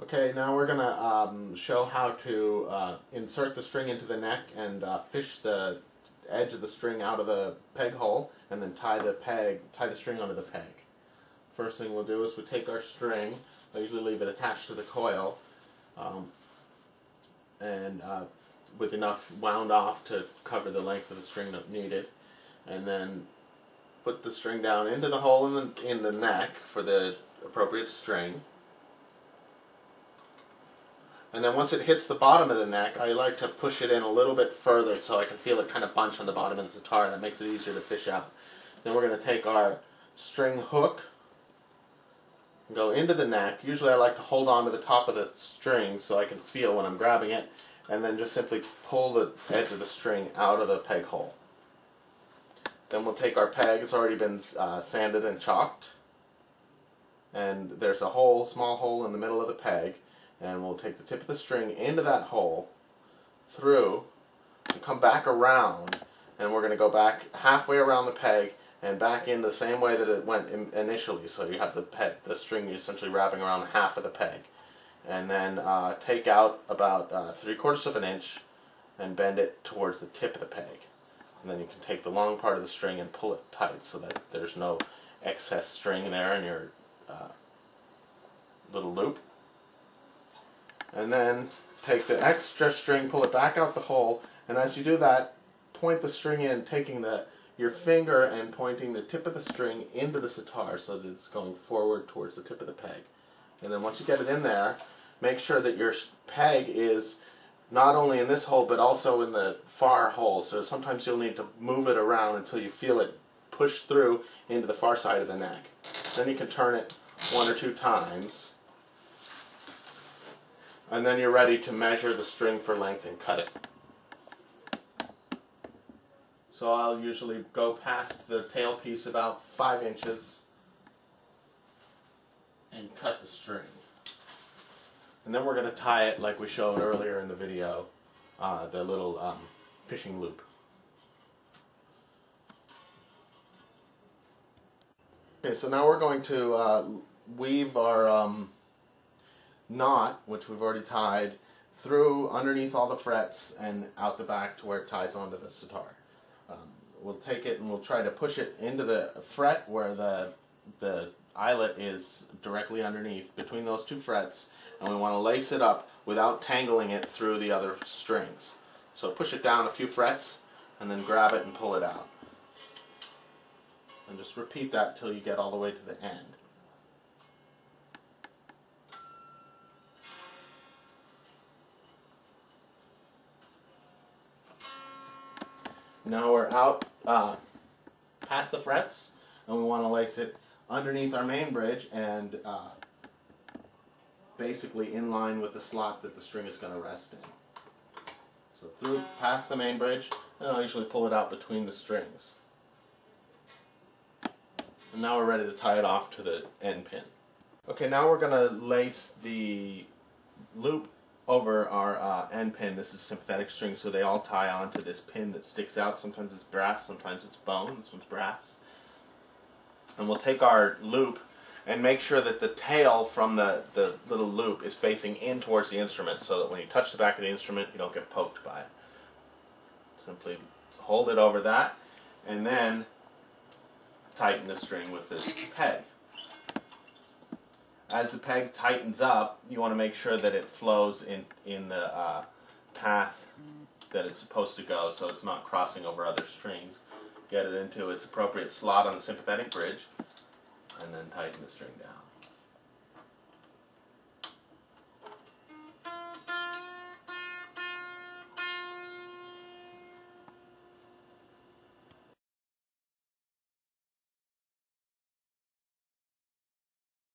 Okay, now we're going to show how to insert the string into the neck and fish the edge of the string out of the peg hole, and then tie the string onto the peg. First thing we'll do is we take our string. I usually leave it attached to the coil, and with enough wound off to cover the length of the string that needed, and then put the string down into the hole in the neck for the appropriate string. And then once it hits the bottom of the neck, I like to push it in a little bit further so I can feel it kind of bunch on the bottom of the sitar. That makes it easier to fish out. Then we're going to take our string hook and go into the neck. Usually I like to hold on to the top of the string so I can feel when I'm grabbing it, and then just simply pull the edge of the string out of the peg hole. Then we'll take our peg. It's already been sanded and chalked, and there's a small hole in the middle of the peg. And we'll take the tip of the string into that hole, through, and come back around, and we're going to go back halfway around the peg and back in the same way that it went initially. So you have the string essentially wrapping around half of the peg, and then take out about 3/4 of an inch and bend it towards the tip of the peg. And then you can take the long part of the string and pull it tight so that there's no excess string there in your little loop. And then take the extra string, pull it back out the hole, and as you do that, point the string in, taking your finger and pointing the tip of the string into the sitar so that it's going forward towards the tip of the peg. And then once you get it in there, make sure that your peg is not only in this hole but also in the far hole. So sometimes you'll need to move it around until you feel it push through into the far side of the neck. Then you can turn it 1 or 2 times. And then you're ready to measure the string for length and cut it. So I'll usually go past the tailpiece about 5 inches and cut the string. And then we're going to tie it like we showed earlier in the video, the little fishing loop. Okay, so now we're going to weave our knot, which we've already tied, through underneath all the frets and out the back to where it ties onto the sitar. We'll take it and we'll try to push it into the fret where the eyelet is directly underneath, between those 2 frets, and we want to lace it up without tangling it through the other strings. So push it down a few frets and then grab it and pull it out. And just repeat that till you get all the way to the end. Now we're out past the frets, and we want to lace it underneath our main bridge and basically in line with the slot that the string is going to rest in. So through past the main bridge, and I'll usually pull it out between the strings. And now we're ready to tie it off to the end pin. Okay, now we're going to lace the loop over our end pin. This is sympathetic string, so they all tie onto this pin that sticks out. Sometimes it's brass, sometimes it's bone. This one's brass. And we'll take our loop and make sure that the tail from the little loop is facing in towards the instrument so that when you touch the back of the instrument, you don't get poked by it. Simply hold it over that and then tighten the string with the peg. As the peg tightens up, you want to make sure that it flows in the path that it's supposed to go, so it's not crossing over other strings. Get it into its appropriate slot on the sympathetic bridge, and then tighten the string down.